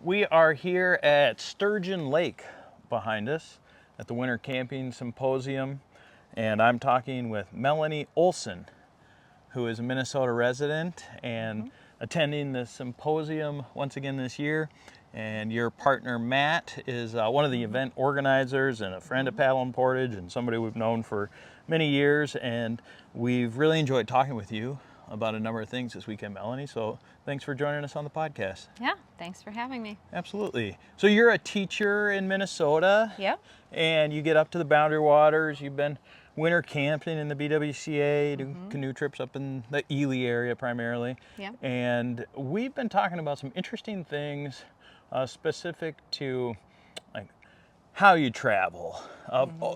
We are here at Sturgeon Lake behind us at the Winter Camping Symposium, and I'm talking with Melanie Olson, who is a Minnesota resident and attending the symposium once again this year. And your partner Matt is one of the event organizers and a friend of Paddle and Portage and somebody we've known for many years, and we've really enjoyed talking with you about a number of things this weekend, Melanie. So thanks for joining us on the podcast. Yeah, thanks for having me. Absolutely. So you're a teacher in Minnesota. Yep. And you get up to the Boundary Waters. You've been winter camping in the BWCA, do canoe trips up in the Ely area primarily. Yep. And we've been talking about some interesting things specific to like how you travel.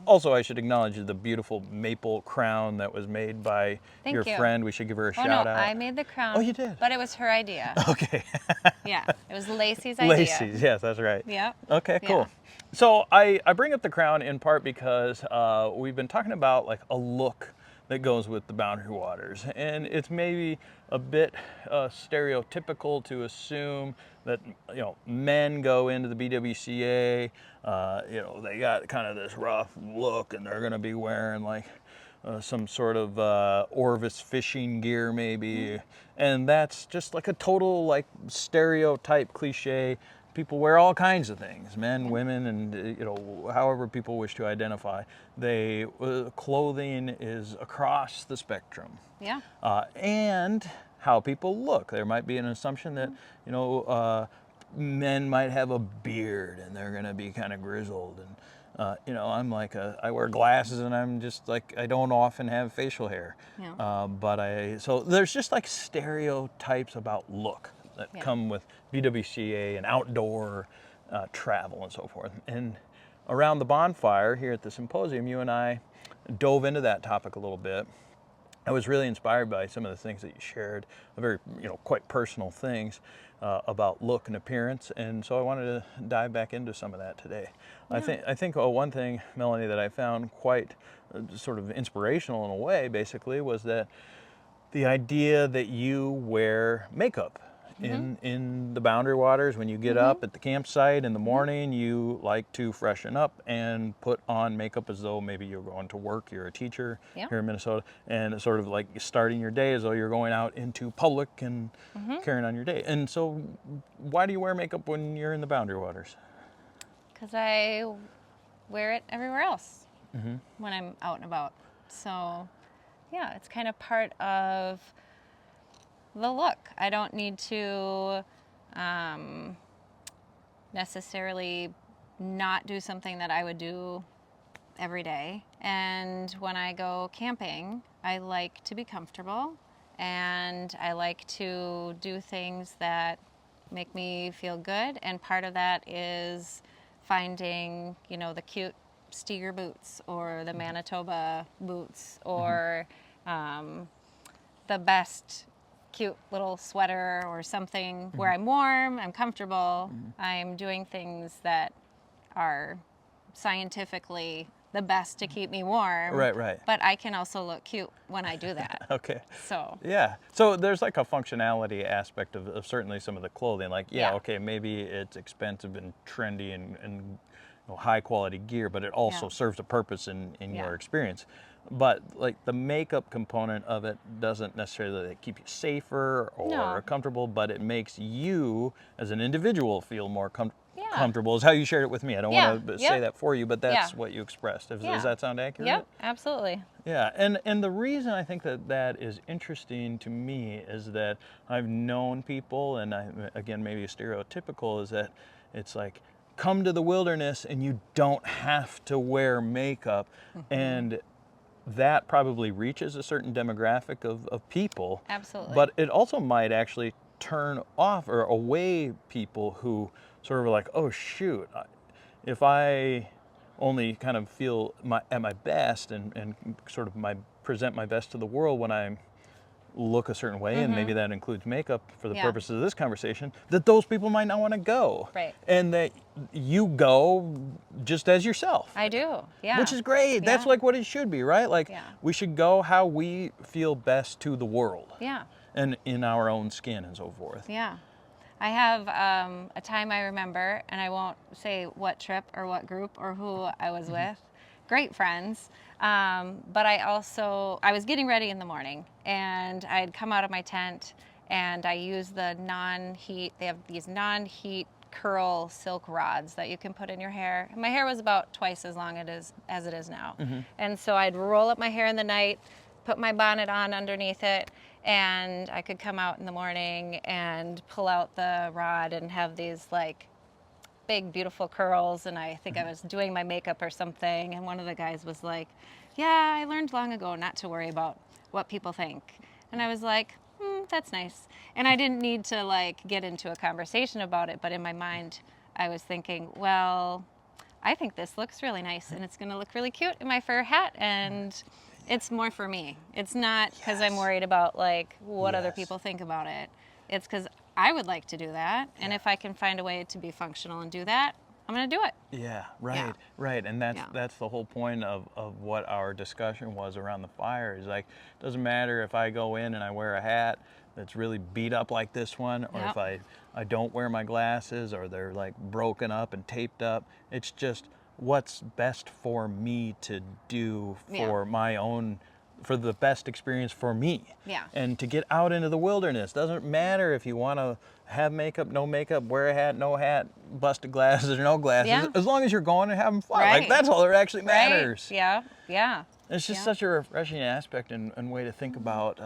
Also, I should acknowledge the beautiful maple crown that was made by Thank your you. friend. We should give her a Oh shout no, out. I made the crown. Oh, you did? But it was her idea. Okay. Yeah, it was Lacey's idea. Lacey's, yes, that's right. Yep. Okay, cool. Yeah. So I bring up the crown in part because we've been talking about like a look that goes with the Boundary Waters, and it's maybe a bit stereotypical to assume that men go into the BWCA, they got kind of this rough look, and they're going to be wearing like some sort of Orvis fishing gear maybe, and that's just like a total like stereotype cliche. People wear all kinds of things, men, women, and however people wish to identify. Clothing is across the spectrum. Yeah. And how people look. There might be an assumption that men might have a beard and they're going to be kind of grizzled, and I'm like I wear glasses and I'm just like I don't often have facial hair. Yeah. So there's just like stereotypes about look that come with BWCA and outdoor travel and so forth. And around the bonfire here at the symposium, you and I dove into that topic a little bit. I was really inspired by some of the things that you shared, very quite personal things about look and appearance, and so I wanted to dive back into some of that today. Yeah. I think one thing, Melanie, that I found quite sort of inspirational in a way, basically, was that the idea that you wear makeup in the Boundary Waters. When you get up at the campsite in the morning, you like to freshen up and put on makeup as though maybe you're going to work, you're a teacher here in Minnesota, and it's sort of like starting your day as though you're going out into public and carrying on your day. And so why do you wear makeup when you're in the Boundary Waters? Because I wear it everywhere else when I'm out and about. So yeah, it's kind of part of the look. I don't need to necessarily not do something that I would do every day. And when I go camping, I like to be comfortable, and I like to do things that make me feel good. And part of that is finding, the cute Steger boots or the Manitoba boots or the best cute little sweater or something where I'm warm, I'm comfortable, I'm doing things that are scientifically the best to keep me warm. Right. But I can also look cute when I do that. Okay. So. Yeah. So there's like a functionality aspect of certainly some of the clothing. Like, okay, maybe it's expensive and trendy and high quality gear, but it also serves a purpose in your experience. But like the makeup component of it doesn't necessarily keep you safer or comfortable, but it makes you as an individual feel more comfortable, is how you shared it with me. I don't want to say that for you, but that's what you expressed. Does that sound accurate? Yep, absolutely. Yeah, and the reason I think that is interesting to me is that I've known people, and again, maybe stereotypical, is that it's like, come to the wilderness and you don't have to wear makeup, and that probably reaches a certain demographic of people. Absolutely. But it also might actually turn off or away people who sort of are like, oh shoot, if I only kind of feel at my best and sort of present my best to the world when I look a certain way, and maybe that includes makeup for the purposes of this conversation, that those people might not want to go. Right. And that you go just as yourself. I do, yeah. Which is great. Yeah. That's like what it should be, right? Like we should go how we feel best to the world. Yeah. And in our own skin and so forth. Yeah. I have a time I remember, and I won't say what trip or what group or who I was with. Great friends. But I was getting ready in the morning, and I had come out of my tent, and I used the non-heat. They have these non-heat curl silk rods that you can put in your hair. My hair was about twice as long as it is now. And so I'd roll up my hair in the night, put my bonnet on underneath it, and I could come out in the morning and pull out the rod and have these like big beautiful curls. And I think I was doing my makeup or something, and one of the guys was like, yeah, I learned long ago not to worry about what people think. And I was like, that's nice. And I didn't need to like get into a conversation about it, but in my mind I was thinking, well, I think this looks really nice, and it's going to look really cute in my fur hat, and it's more for me. It's not because I'm worried about like what other people think about it. It's because I would like to do that, and if I can find a way to be functional and do that, I'm going to do it. Yeah, right, right. And that's the whole point of what our discussion was around the fire. Is like, it doesn't matter if I go in and I wear a hat that's really beat up like this one, or if I don't wear my glasses, or they're like broken up and taped up. It's just what's best for me to do for my own, for the best experience for me. Yeah. And to get out into the wilderness. Doesn't matter if you want to have makeup, no makeup, wear a hat, no hat, busted glasses or no glasses, as long as you're going and having fun. Like, that's all that actually matters. Yeah, yeah. It's just such a refreshing aspect and way to think about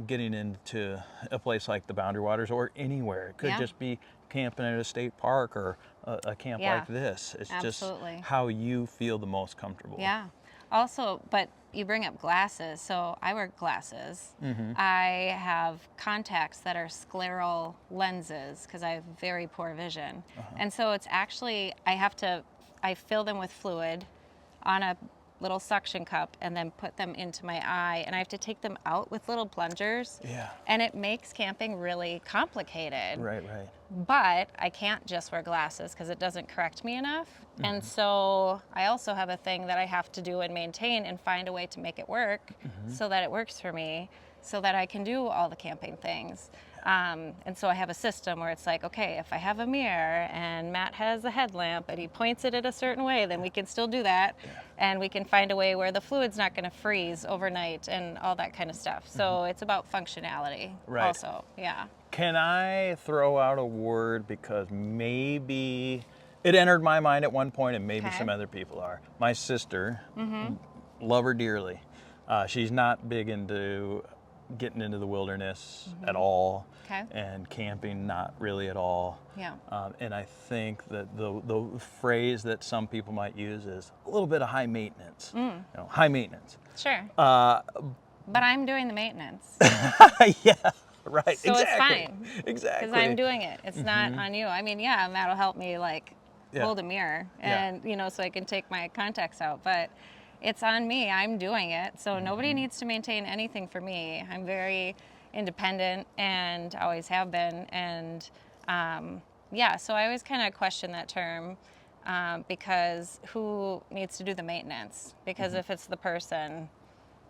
getting into a place like the Boundary Waters or anywhere. It could just be camping at a state park or a camp like this. It's just how you feel the most comfortable. Yeah. Also, but you bring up glasses, so I wear glasses. I have contacts that are scleral lenses because I have very poor vision. And so it's actually, I fill them with fluid on a little suction cup and then put them into my eye, and I have to take them out with little plungers. And it makes camping really complicated. Right. But I can't just wear glasses because it doesn't correct me enough. And so I also have a thing that I have to do and maintain and find a way to make it work so that it works for me, so that I can do all the camping things. And so I have a system where it's like, okay, if I have a mirror and Matt has a headlamp and he points it in a certain way, then we can still do that. And we can find a way where the fluid's not going to freeze overnight and all that kind of stuff. So it's about functionality also. Can I throw out a word, because maybe it entered my mind at one point and maybe some other people are. My sister, love her dearly. She's not big into getting into the wilderness at all, and camping not really at all. And I think that the phrase that some people might use is a little bit of high maintenance. High maintenance. Sure. But I'm doing the maintenance. Right. So it's fine. Exactly. Because I'm doing it. It's not on you. I mean, Matt will help me like hold a mirror and so I can take my contacts out, but it's on me. I'm doing it. So nobody needs to maintain anything for me. I'm very independent and always have been. And so I always kind of question that term because who needs to do the maintenance? Because if it's the person,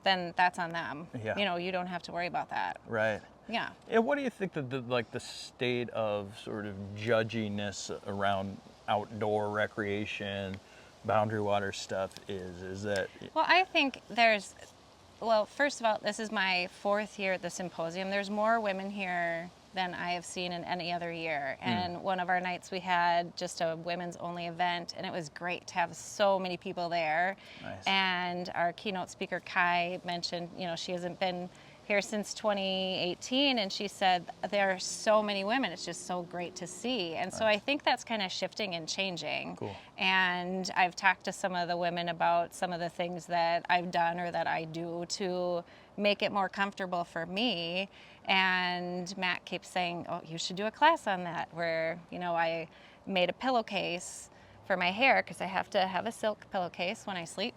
then that's on them. You don't have to worry about that. Right. Yeah. And what do you think that the state of sort of judginess around outdoor recreation, Boundary Water stuff is that? Well, I think first of all, this is my 4th year at the symposium. There's more women here than I have seen in any other year. And one of our nights we had just a women's only event, and it was great to have so many people there. And our keynote speaker, Kai, mentioned, she hasn't been here since 2018, and she said there are so many women. It's just so great to see. And so I think that's kind of shifting and changing. Cool. And I've talked to some of the women about some of the things that I've done or that I do to make it more comfortable for me. And Matt keeps saying, oh, you should do a class on that, where, I made a pillowcase for my hair, because I have to have a silk pillowcase when I sleep,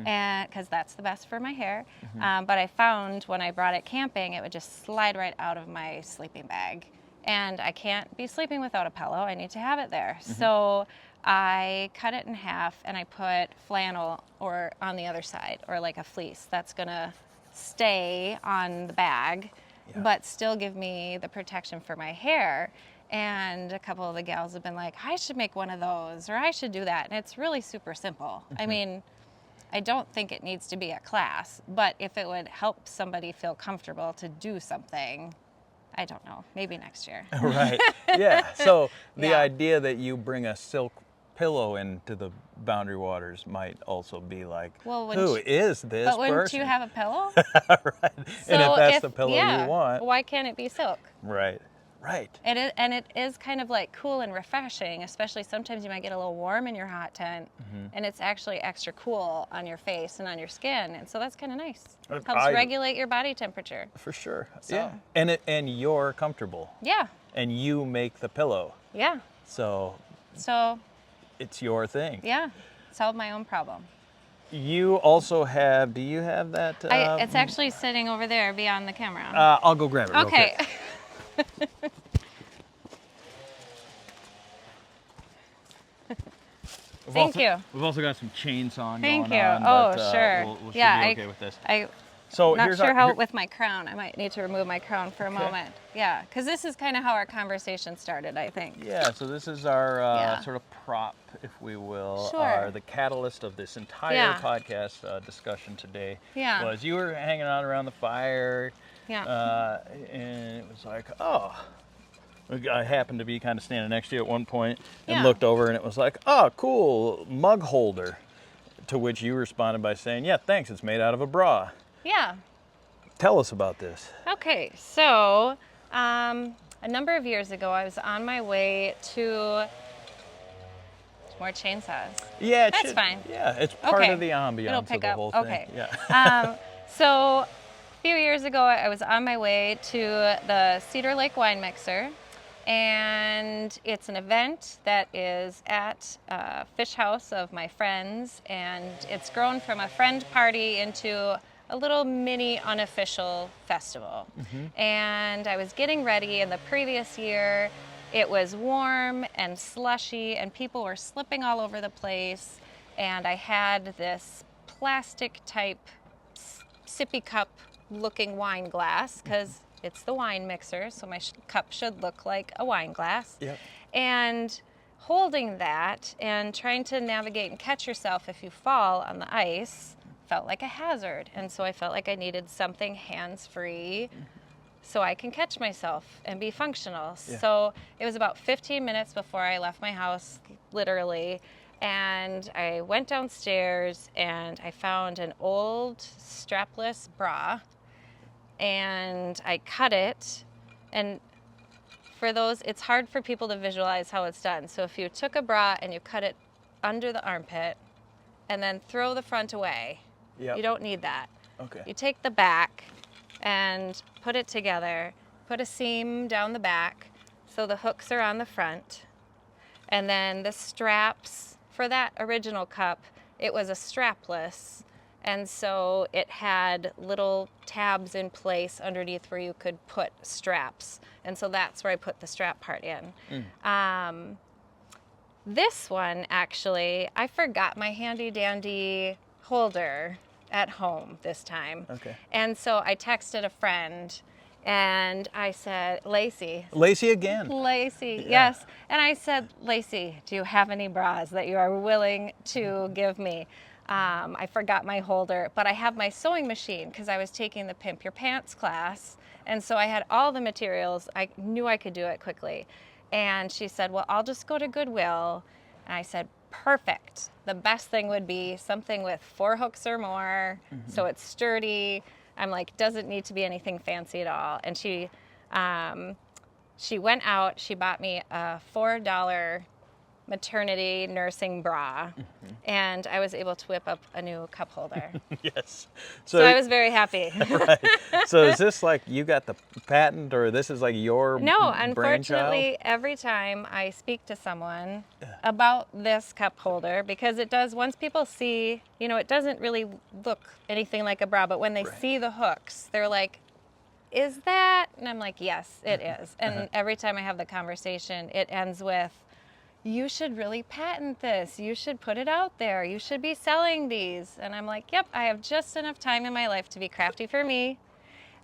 and because that's the best for my hair. But I found when I brought it camping, it would just slide right out of my sleeping bag, and I can't be sleeping without a pillow. I need to have it there. So I cut it in half and I put flannel or on the other side, or like a fleece that's gonna stay on the bag, but still give me the protection for my hair. And a couple of the gals have been like, I should make one of those, or I should do that. And it's really super simple. I mean, I don't think it needs to be a class, but if it would help somebody feel comfortable to do something, I don't know, maybe next year. Right. Yeah. So the Yeah. idea that you bring a silk pillow into the Boundary Waters might also be like, Well, wouldn't who you- is this But wouldn't person? you have a pillow? Right. And if that's the pillow yeah, you want. why can't it be silk? Right. Right. And it is kind of like cool and refreshing, especially sometimes you might get a little warm in your hot tent, and it's actually extra cool on your face and on your skin, and so that's kind of nice. Helps regulate your body temperature. For sure. So- Yeah. And you're comfortable. Yeah, And you make the pillow. yeah. So So it's your thing. yeah, solve my own problem. You also have, do you have that? It's actually sitting over there beyond the camera. I'll go grab it real Okay. quick. Thank you. We've also got some chainsaw Thank going you. on. Oh, but, sure. We'll should Yeah, be okay with this. I'm So not here's sure our, how here- with my crown. I might need to remove my crown for a moment. Yeah, because this is kind of how our conversation started, I think. Yeah, so this is our Yeah. sort of prop, if we will, Sure. the catalyst of this entire Yeah. podcast discussion today. Yeah. Was you were hanging out around the fire, Yeah. and it was like, oh, I happened to be kind of standing next to you at one point and Yeah. looked over, and it was like, oh, cool mug holder. To which you responded by saying, yeah, thanks, it's made out of a bra. Yeah. Tell us about this. Okay, so a number of years ago, I was on my way to more chainsaws. Yeah, it That's should- fine. Yeah, it's part Okay. of the ambiance It'll of pick the up. whole thing. Okay. Yeah. So a few years ago, I was on my way to the Cedar Lake Wine Mixer, and it's an event that is at a fish house of my friends, and it's grown from a friend party into a little mini unofficial festival. And I was getting ready, and the previous year it was warm and slushy, and people were slipping all over the place, and I had this plastic type sippy cup looking wine glass, because it's the wine mixer, so my cup should look like a wine glass. Yep. And holding that and trying to navigate and catch yourself if you fall on the ice felt like a hazard. And so I felt like I needed something hands-free so I can catch myself and be functional. Yeah. So it was about 15 minutes before I left my house, literally, and I went downstairs and I found an old strapless bra, and I cut it. And for those, it's hard for people to visualize how it's done. So if you took a bra and you cut it under the armpit and then throw the front away, Yep. you don't need that. Okay. You take the back and put it together, put a seam down the back so the hooks are on the front, and then the straps for that original cup, it was a strapless, and so it had little tabs in place underneath where you could put straps, and so that's where I put the strap part in. This one, actually, I forgot my handy dandy holder at home this time. Okay. And so I texted a friend and I said, Lacey, again. Lacey, Yeah. yes. And I said, Lacey, do you have any bras that you are willing to give me? I forgot my holder, but I have my sewing machine because I was taking the Pimp Your Pants class. And so I had all the materials. I knew I could do it quickly. And she said, well, I'll just go to Goodwill. And I said, perfect. The best thing would be something with 4 hooks or more, so it's sturdy. I'm like, doesn't need to be anything fancy at all. And she went out, she bought me a $4 maternity nursing bra, and I was able to whip up a new cup holder. Yes. So I was very happy. Right. So is this like you got the patent, or this is like your No, brainchild? unfortunately, every time I speak to someone about this cup holder, because it does, once people see, you know, it doesn't really look anything like a bra, but when they Right. see the hooks, they're like, is that? And I'm like, yes, it is. And every time I have the conversation, it ends with, you should really patent this. You should put it out there. You should be selling these. And I'm like, yep, I have just enough time in my life to be crafty for me.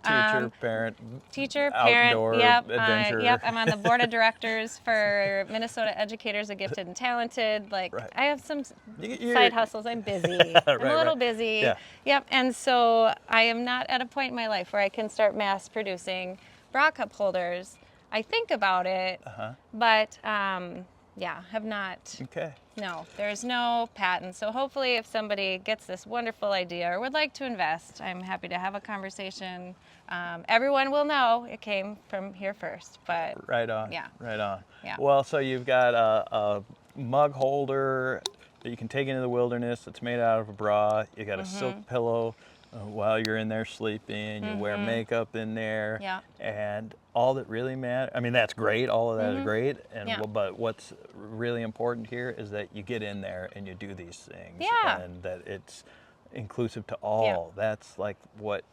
Teacher, parent, Teacher, parent, outdoor yep, adventurer. yep. I'm on the board of directors for Minnesota Educators of Gifted and Talented. Like, Right. I have some You're- side hustles. I'm busy. I'm a little right. busy. Yeah. Yep. And so I am not at a point in my life where I can start mass producing bra cup holders. I think about it, but yeah, have not. Okay. No, there's no patent. So hopefully if somebody gets this wonderful idea or would like to invest, I'm happy to have a conversation. Everyone will know it came from here first, but Right on. yeah. Right on. Yeah. Well, so you've got a mug holder that you can take into the wilderness that's made out of a bra. You got a silk pillow while you're in there sleeping. You wear makeup in there. Yeah. And all that really matters, I mean, that's great. All of that is great. And Yeah. but what's really important here is that you get in there and you do these things. Yeah. And that it's inclusive to all. That's like what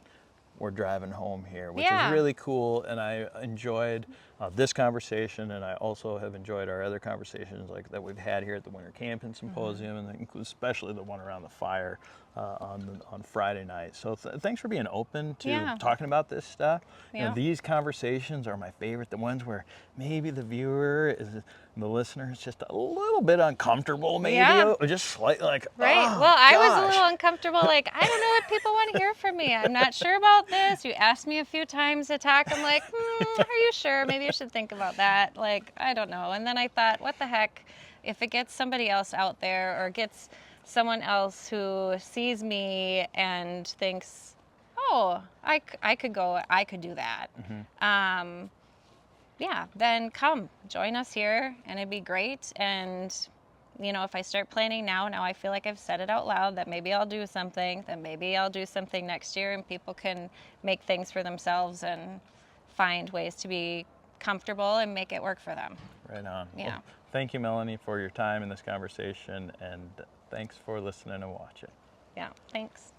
we're driving home here, which is really cool. And I enjoyed this conversation, and I also have enjoyed our other conversations like that we've had here at the Winter Camping Symposium, and that includes especially the one around the fire on Friday night. So thanks for being open to talking about this stuff. You know, these conversations are my favorite, the ones where maybe the viewer is, the listener is just a little bit uncomfortable, maybe, or just slightly like, right. oh, well, I was gosh. a little uncomfortable. Like, I don't know what people want to hear from me. I'm not sure about this. You asked me a few times to talk. I'm like, are you sure? Maybe you should think about that. Like, I don't know. And then I thought, what the heck, if it gets somebody else out there or gets someone else who sees me and thinks, oh, I could go, I could do that. Yeah, then come join us here and it'd be great. And you know, if I start planning now I feel like I've said it out loud that maybe I'll do something, then maybe I'll do something next year, and people can make things for themselves and find ways to be comfortable and make it work for them. Right on. Yeah. Well, thank you, Melanie, for your time in this conversation, and thanks for listening and watching. Yeah, thanks.